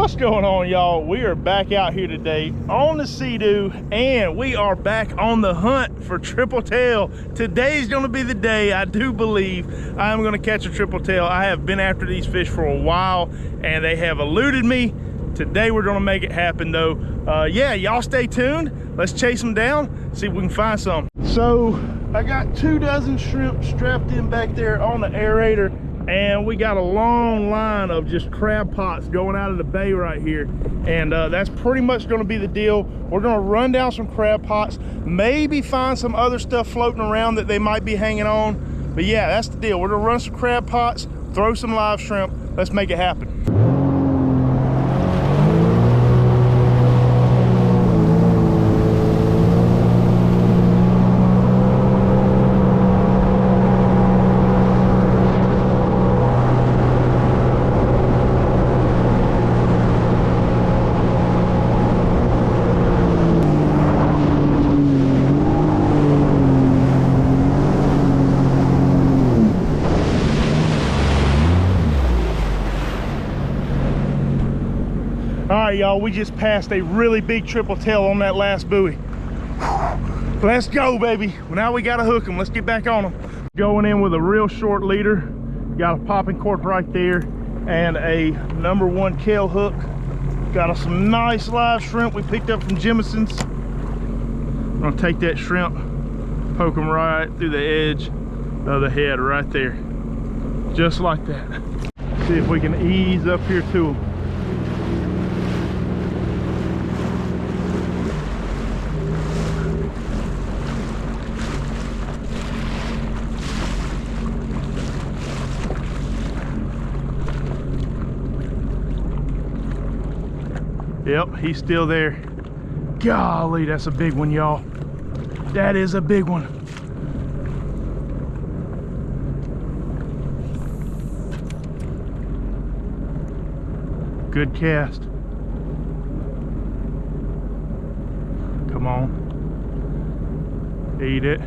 What's going on, y'all? We are back out here today on the Sea-Doo, and we are back on the hunt for triple tail. Today's gonna be the day. I do believe I'm gonna catch a triple tail. I have been after these fish for a while and they have eluded me. Today we're gonna make it happen though. Yeah, y'all stay tuned. Let's chase them down, see if we can find some. So I got 2 dozen shrimp strapped in back there on the aerator, and we got a long line of just crab pots going out of the bay right here, and that's pretty much going to be the deal. We're going to run down some crab pots, maybe find some other stuff floating around that they might be hanging on, but yeah, that's the deal. We're going to run some crab pots, throw some live shrimp. Let's make it happen. All right, y'all, we just passed a really big triple tail on that last buoy. Let's go, baby. Well, now we gotta hook them. Let's get back on them. Going in with a real short leader. Got a popping cork right there and a #1 Kale hook. Got us some nice live shrimp we picked up from Jimison's. I'm gonna take that shrimp, poke them right through the edge of the head right there. Just like that. See if we can ease up here to them. Yep, he's still there. Golly, that's a big one, y'all. That is a big one. Good cast. Come on. Eat it.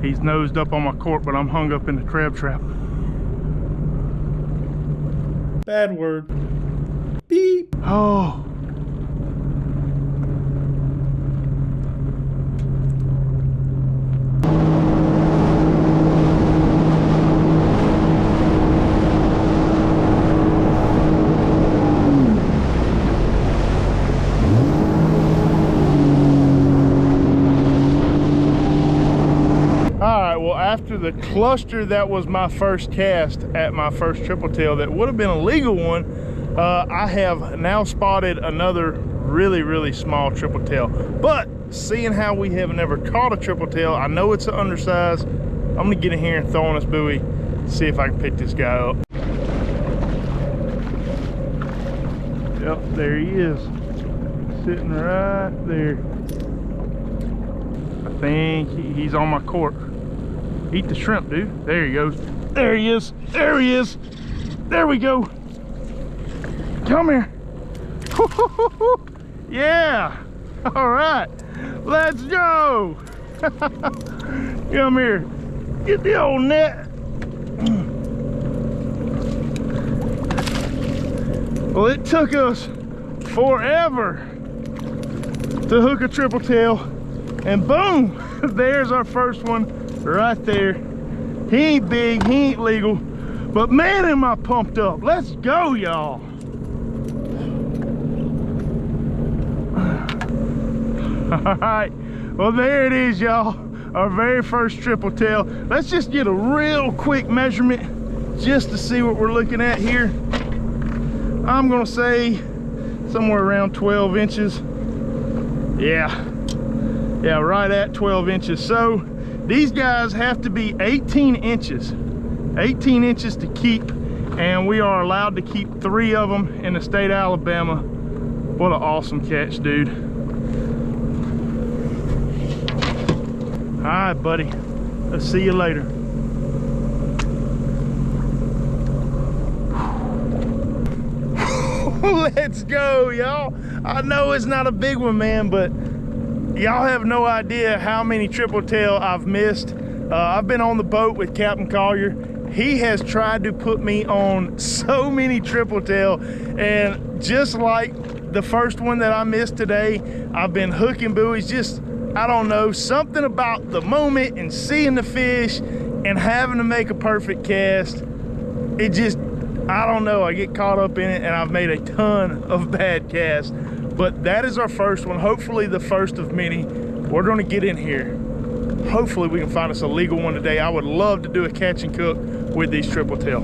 He's nosed up on my cork, but I'm hung up in the crab trap. Bad word. Beep. Oh. After the cluster that was my first cast at my first triple tail, that would have been a legal one, I have now spotted another really small triple tail. But seeing how we have never caught a triple tail, I know it's an undersized. I'm gonna get in here and throw on this buoy, see if I can pick this guy up. Yep, there he is, sitting right there. I think he's on my cork. Eat the shrimp, dude. There he goes. There he is. There he is. There we go. Come here. Yeah. All right. Let's go. Come here. Get the old net. Well, it took us forever to hook a triple tail, and boom, there's our first one. Right there. He ain't big, he ain't legal, but man, am I pumped up. Let's go, y'all. All right, well, there it is, y'all, our very first triple tail. Let's just get a real quick measurement just to see what we're looking at here. I'm gonna say somewhere around 12 inches. Yeah, right at 12 inches. So these guys have to be 18 inches to keep, and we are allowed to keep 3 of them in the state of Alabama. What an awesome catch, dude. All right, buddy. Let's see you later. Let's go, y'all. I know it's not a big one, man, but y'all have no idea how many triple tail I've missed. I've been on the boat with Captain Collier, He has tried to put me on so many triple tail, and just like the first one that I missed today, I've been hooking buoys. Just, I don't know, something about the moment and seeing the fish and having to make a perfect cast. It just, I don't know, I get caught up in it, and I've made a ton of bad casts. But that is our first one, hopefully the first of many. We're gonna get in here. Hopefully we can find us a legal one today. I would love to do a catch and cook with these triple tail.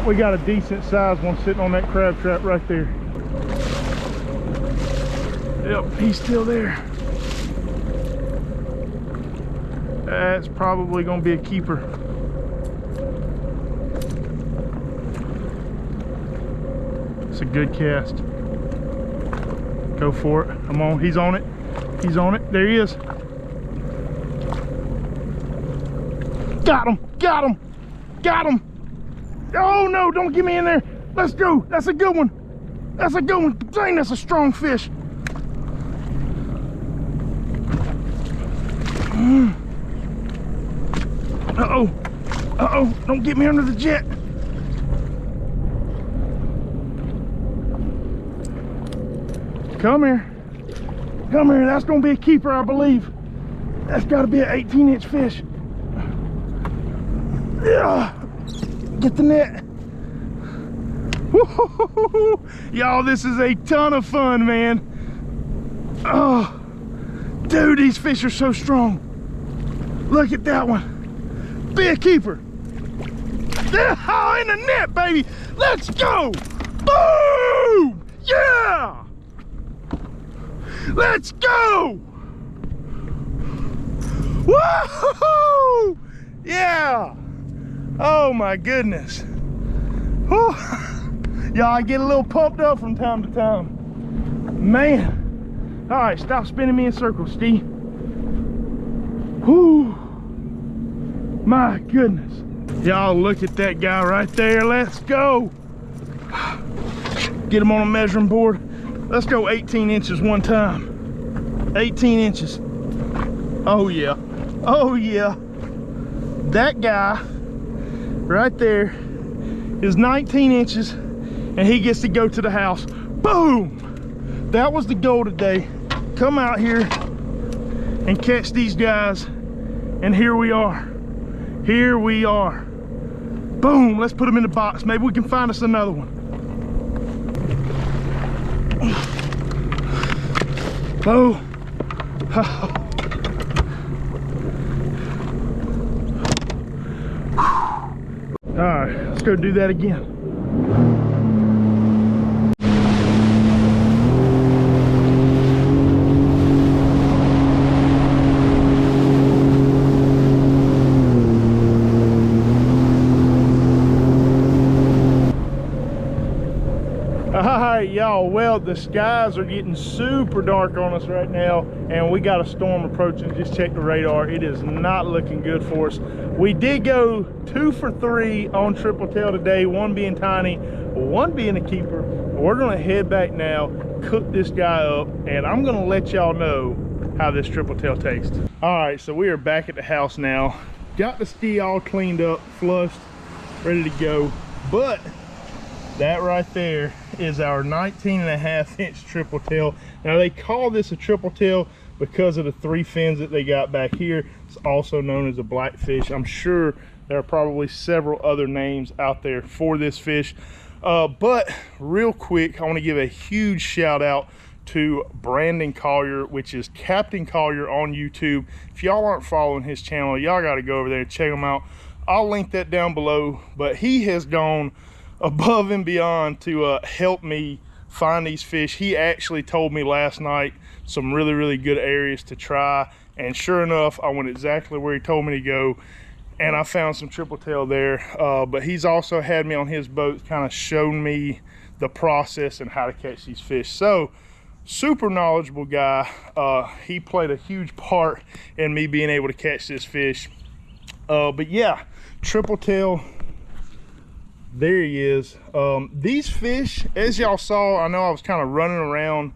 We got a decent sized one sitting on that crab trap right there. Yep, he's still there. That's probably gonna be a keeper. It's a good cast. Go for it. Come on, he's on it. He's on it. There he is. Got him, got him, got him. Oh no, don't get me in there. Let's go. That's a good one. That's a good one. Dang, that's a strong fish. Uh-oh. Uh-oh. Don't get me under the jet. Come here. Come here. That's going to be a keeper, I believe. That's got to be an 18-inch fish. Yeah. Get the net. Y'all, this is a ton of fun, man. Oh, dude, these fish are so strong. Look at that one. Be a keeper. Oh, in the net, baby. Let's go. Boom. Yeah. Let's go. Woo-hoo-hoo. Yeah. Oh my goodness. Y'all, I get a little pumped up from time to time. Man. All right, stop spinning me in circles, Steve. Whew. My goodness. Y'all, look at that guy right there. Let's go. Get him on a measuring board. Let's go 18 inches one time. 18 inches. Oh yeah. Oh yeah. That guy right there is 19 inches, and he gets to go to the house. Boom. That was the goal today. Come out here and catch these guys, and here we are. Here we are. Boom. Let's put them in the box. Maybe we can find us another one. Oh. All right, let's go do that again. Alright, y'all, well, the skies are getting super dark on us right now, and we got a storm approaching. Just check the radar. It is not looking good for us. We did go 2 for 3 on triple tail today, one being tiny, one being a keeper. We're gonna head back now, cook this guy up, and I'm gonna let y'all know how this triple tail tastes. All right, so we are back at the house now. Got the ski all cleaned up, flushed, ready to go. But that right there is our 19.5-inch triple tail. Now they call this a triple tail because of the 3 fins that they got back here. It's also known as a blackfish. I'm sure there are probably several other names out there for this fish. But real quick, I want to give a huge shout out to Brandon Collier, which is Captain Collier on YouTube. If y'all aren't following his channel, y'all got to go over there and check him out. I'll link that down below. But he has gone above and beyond to help me find these fish. He actually told me last night some really good areas to try, and sure enough, I went exactly where he told me to go, and I found some triple tail there. But he's also had me on his boat, kind of shown me the process and how to catch these fish. So super knowledgeable guy. He played a huge part in me being able to catch this fish. But yeah, triple tail, There he is. These fish, as y'all saw, I know I was kind of running around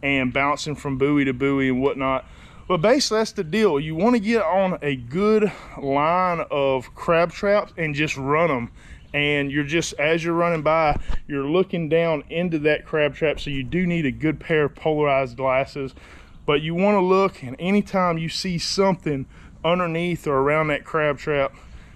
and bouncing from buoy to buoy and whatnot, but basically that's the deal. You want to get on a good line of crab traps and just run them. And you're just, as you're running by, you're looking down into that crab trap, so you do need a good pair of polarized glasses. But you want to look, and anytime you see something underneath or around that crab trap,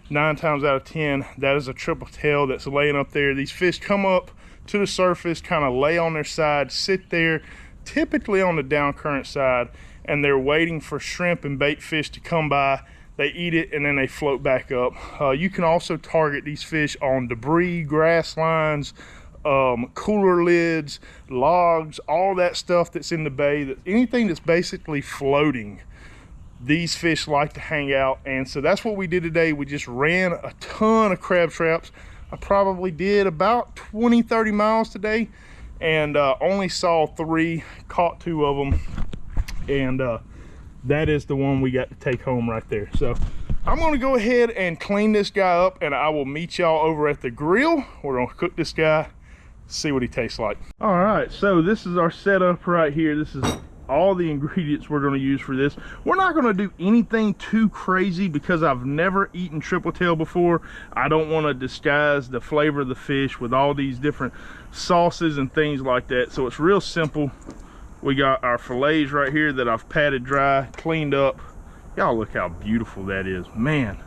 9 times out of 10, that is a triple tail that's laying up there. These fish come up to the surface, kind of lay on their side, sit there, typically on the down current side, and they're waiting for shrimp and bait fish to come by. They eat it and then they float back up. You can also target these fish on debris, grass lines, cooler lids, logs, all that stuff that's in the bay, anything that's basically floating. These fish like to hang out, and so that's what we did today. We just ran a ton of crab traps. I probably did about 20-30 miles today, and only saw 3, caught 2 of them, and that is the one we got to take home right there. So I'm gonna go ahead and clean this guy up, and I will meet y'all over at the grill. We're gonna cook this guy, see what he tastes like. All right, so this is our setup right here. This is all the ingredients we're going to use for this. We're not going to do anything too crazy because I've never eaten triple tail before. I don't want to disguise the flavor of the fish with all these different sauces and things like that. So it's real simple. We got our fillets right here that I've patted dry, cleaned up. Y'all look how beautiful that is, man.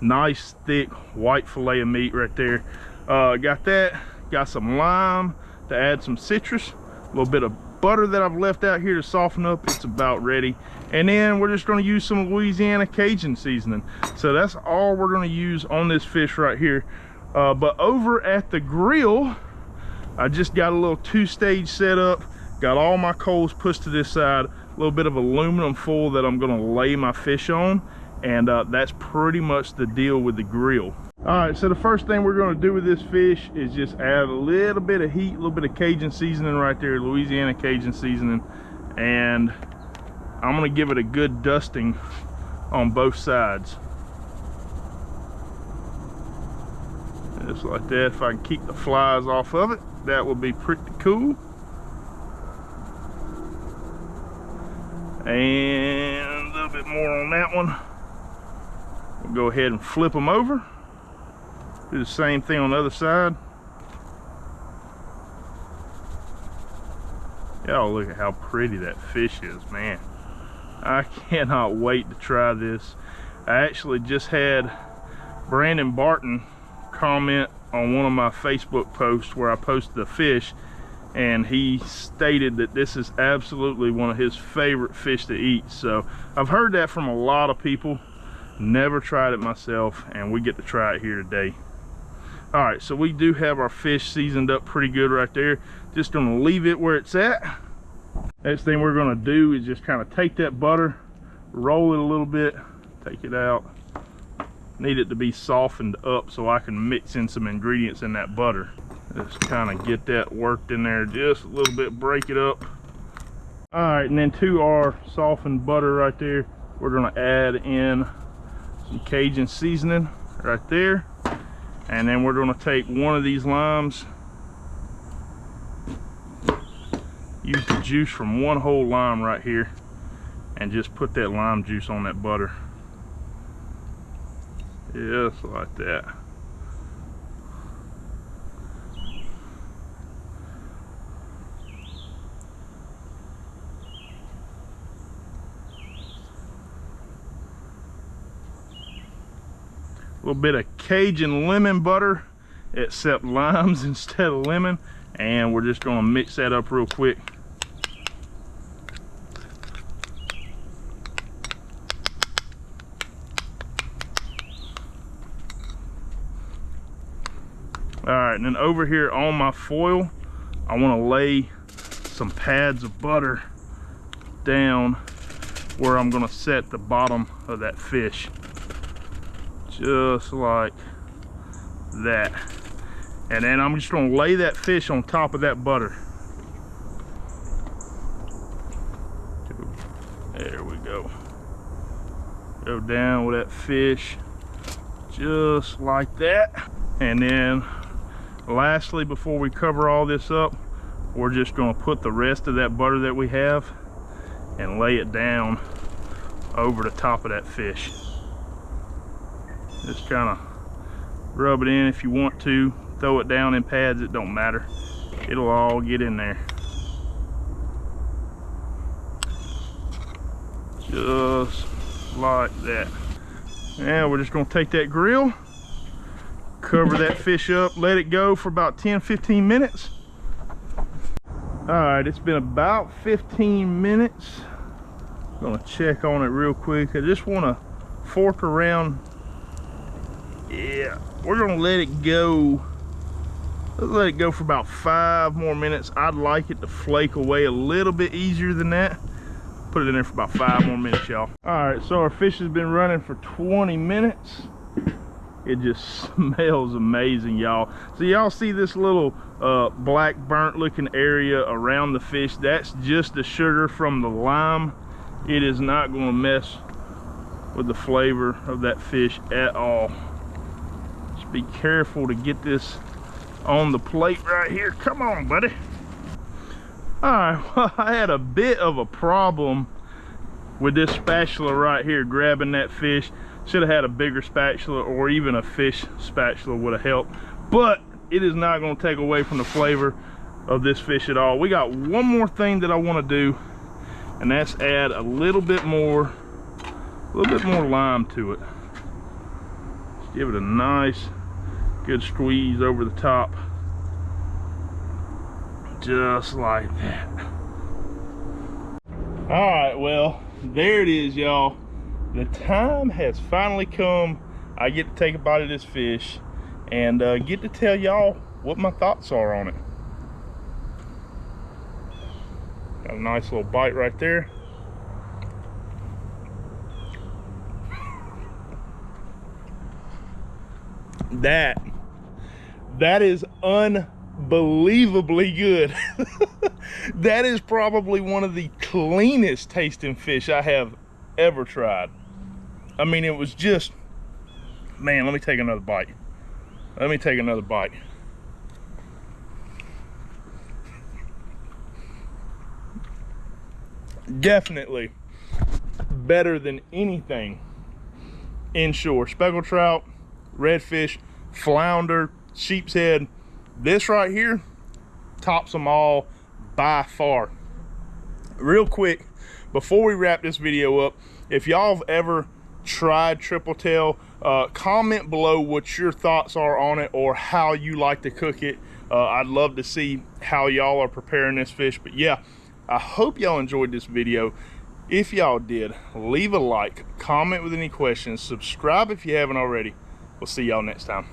Nice thick white fillet of meat right there. Got that. Got some lime to add some citrus, a little bit of butter that I've left out here to soften up. It's about ready. And then we're just going to use some Louisiana Cajun seasoning. So that's all we're going to use on this fish right here. But over at the grill, I just got a little 2-stage setup. Got all my coals pushed to this side, a little bit of aluminum foil that I'm going to lay my fish on. And that's pretty much the deal with the grill. All right, so the first thing we're going to do with this fish is just add a little bit of heat, a little bit of Cajun seasoning right there, Louisiana Cajun seasoning, and I'm going to give it a good dusting on both sides. Just like that. If I can keep the flies off of it, that would be pretty cool. And a little bit more on that one. We'll go ahead and flip them over. Do the same thing on the other side. Y'all look at how pretty that fish is, man. I cannot wait to try this. I actually just had Brandon Barton comment on one of my Facebook posts where I posted the fish, and he stated that this is absolutely one of his favorite fish to eat. So I've heard that from a lot of people. Never tried it myself, and we get to try it here today. All right, so we do have our fish seasoned up pretty good right there. Just gonna leave it where it's at. Next thing we're gonna do is just kind of take that butter, roll it a little bit, take it out. Need it to be softened up so I can mix in some ingredients in that butter. Just kind of get that worked in there just a little bit, break it up. All right, and then to our softened butter right there, we're gonna add in some Cajun seasoning right there. And then we're gonna take one of these limes, use the juice from one whole lime right here, and just put that lime juice on that butter. Just like that. A little bit of Cajun lemon butter, except limes instead of lemon, and we're just gonna mix that up real quick. All right, and then over here on my foil, I want to lay some pads of butter down where I'm going to set the bottom of that fish. Just like that. And then I'm just going to lay that fish on top of that butter. There we go. Go down with that fish just like that. And then Lastly, before we cover all this up, we're just gonna put the rest of that butter that we have and lay it down over the top of that fish. Just kind of rub it in if you want to. Throw it down in pads, it don't matter. It'll all get in there. Just like that. Now we're just gonna take that grill, cover that fish up, let it go for about 10-15 minutes. All right, it's been about 15 minutes. I'm gonna check on it real quick. I just wanna fork around. Yeah, we're gonna let it go. Let's let it go for about 5 more minutes. I'd like it to flake away a little bit easier than that. Put it in there for about 5 more minutes, y'all. All right, so our fish has been running for 20 minutes. It just smells amazing, y'all. So y'all see this little black burnt looking area around the fish? That's just the sugar from the lime. It is not gonna mess with the flavor of that fish at all. Just be careful to get this on the plate right here. Come on, buddy. All right, well, I had a bit of a problem with this spatula right here grabbing that fish. Should have had a bigger spatula, or even a fish spatula would have helped, but it is not going to take away from the flavor of this fish at all. We got one more thing that I want to do, and that's add a little bit more lime to it. Just give it a nice good squeeze over the top, just like that. All right, well, there it is, y'all. The time has finally come. I get to take a bite of this fish and get to tell y'all what my thoughts are on it. Got a nice little bite right there. That is unbelievably good. That is probably one of the cleanest tasting fish I have ever tried. I mean, it was just, man, let me take another bite. Let me take another bite. Definitely better than anything inshore. Speckled trout, redfish, flounder, sheep's head. This right here tops them all by far. Real quick, before we wrap this video up, if y'all have ever tried triple tail, comment below what your thoughts are on it or how you like to cook it. I'd love to see how y'all are preparing this fish. But yeah, I hope y'all enjoyed this video. If y'all did, leave a like, comment with any questions, subscribe if you haven't already. We'll see y'all next time.